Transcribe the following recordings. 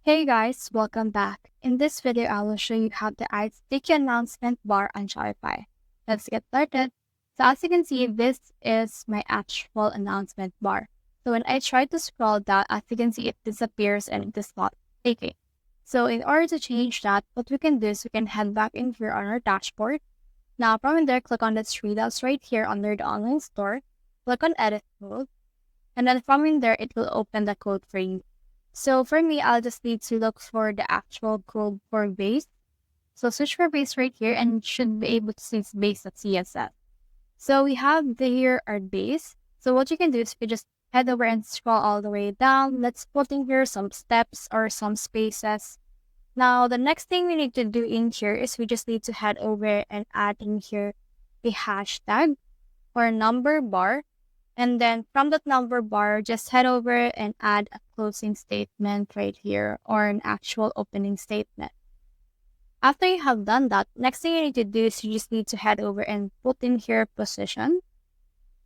Hey guys, welcome back. In this video, I will show you how to add sticky announcement bar on Shopify. Let's get started. So as you can see, this is my actual announcement bar. So when I try to scroll down, as you can see, it disappears and it is not sticky. So in order to change that, what we can do is we can head back in here on our dashboard. Now from in there, click on the three dots right here under the online store. Click on edit code. And then from in there, it will open the code for you. So for me, I'll just need to look for the actual code for base. So search for base right here and you should be able to see base.css. So we have here our base. So what you can do is you just head over and scroll all the way down. Let's put in here some steps or some spaces. Now, the next thing we need to do in here is we just need to head over and add in here a hashtag or number bar. And then from that number bar, just head over and add a closing statement right here or an actual opening statement. After you have done that, next thing you need to do is you just need to head over and put in here position.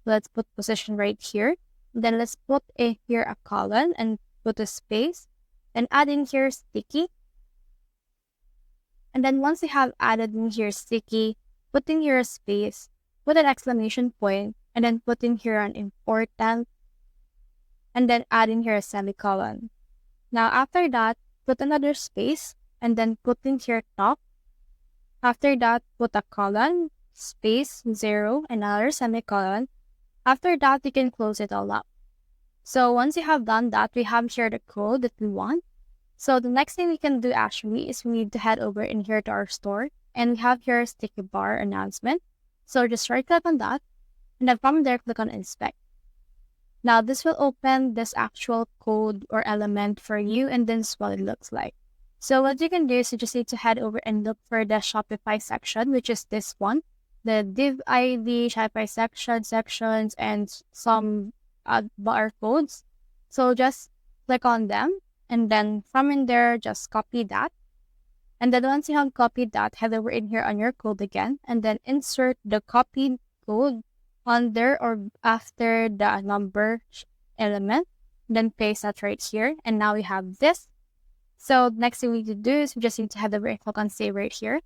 Let's put position right here. Then let's put here a colon and put a space and add in here sticky. And then once you have added in here sticky, put in here a space, put an exclamation point, and then put in here an important, and then add in here a semicolon. Now after that, put another space, and then put in here top. After that, put a colon, space, 0, another semicolon. After that, you can close it all up. So once you have done that, we have here the code that we want. So the next thing we can do actually is we need to head over in here to our store, and we have here a sticky bar announcement. So just right click on that, and then from there, click on inspect. Now this will open this actual code or element for you, and then this is what it looks like. So what you can do is you just need to head over and look for the Shopify section, which is this one, the div ID, Shopify sections, and some barcodes. So just click on them, and then from in there, just copy that. And then once you have copied that, head over in here on your code again, and then insert the copied code under or after the number element, then paste that right here. And now we have this. So next thing we need to do is we just need to head over and click on save right here.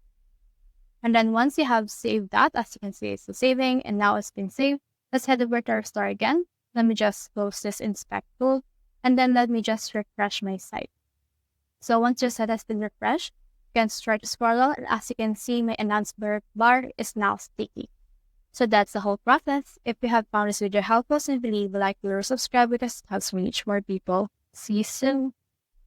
And then once you have saved that, as you can see, it's still saving and now it's been saved. Let's head over to our store again. Let me just close this inspect tool, and then let me just refresh my site. So once your site has been refreshed, you can start to scroll on, and as you can see, my announcement bar is now sticky. So that's the whole process. If you have found this video helpful, simply leave a like or subscribe because it helps me reach more people. See you soon.